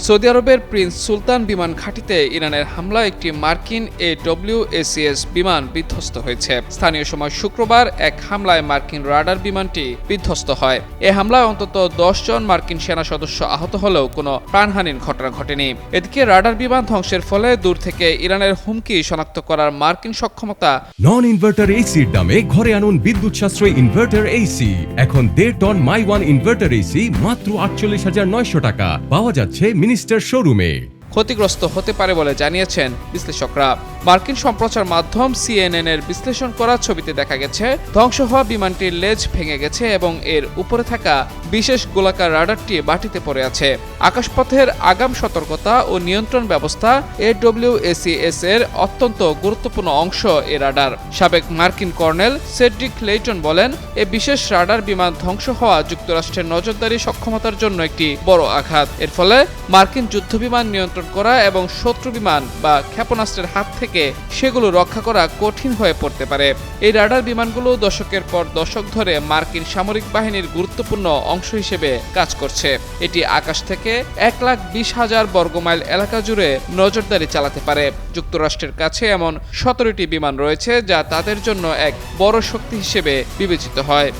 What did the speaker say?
Saudi আরবের Prince সুলতান বিমান ঘাঁটিতে ইরানের হামলায় একটি মার্কিন AWACS বিমান বিধ্বস্ত হয়েছে। স্থানীয় সময় শুক্রবার এক হামলায় মার্কিন রাডার বিমানটি বিধ্বস্ত হয়। এ হামলায় অন্তত 10 জন মার্কিন সেনা সদস্য আহত হলেও কোনো প্রাণহানির ঘটনা ঘটেনি। এদিকে রাডার বিমান ধ্বংসের ফলে দূর থেকে ইরানের হুমকি শনাক্ত করার মার্কিন সক্ষমতা। নন ইনভার্টার এসির দামে ঘরে আনুন বিদ্যুৎ সাশ্রয়ী ইনভার্টার এসি। এখন 1.5 টন মাই ওয়ান ইনভার্টার এসি মাত্র 48,900 টাকা পাওয়া যাচ্ছে মিনিস্টার শোরুমে। ক্ষতিগ্রস্ত হতে পারে বলে জানিয়েছেন বিশ্লেষকরা। মার্কিন সম্প্রচার মাধ্যম CNN এর বিশ্লেষণ করা ছবিতে দেখা গেছে ধ্বংস হওয়া বিমানটির লেজ ভেঙে গেছে এবং এর উপরে থাকা বিশেষ গোলাকার রাডারটি মাটিতে পড়ে আছে। আকাশপথের আগাম সতর্কতা ও নিয়ন্ত্রণ ব্যবস্থা AWACS এর অত্যন্ত গুরুত্বপূর্ণ অংশ এ রাডার। সাবেক মার্কিন কর্নেল সেড্রিক লেইটন বলেন, এ বিশেষ রাডার বিমান ধ্বংস হওয়া যুক্তরাষ্ট্রের নজরদারি সক্ষমতার জন্য একটি বড় আঘাত। এর ফলে মার্কিন যুদ্ধবিমান নিয়ন্ত্রণ করা এবং শত্রু বিমান বা ক্ষেপণাস্ত্রের হাত থেকে সেগুলো রক্ষা করা কঠিন হয়ে পড়তে পারে। এই রাডার বিমানগুলো দশকের পর দশক ধরে মার্কিন সামরিক বাহিনীর গুরুত্বপূর্ণ অংশ হিসেবে কাজ করছে। এটি আকাশ থেকে 1,20,000 বর্গমাইল এলাকা জুড়ে নজরদারি চালাতে পারে। যুক্তরাষ্ট্রের কাছে এমন 17টি বিমান রয়েছে যা তাদের জন্য এক বড় শক্তি হিসেবে বিবেচিত হয়।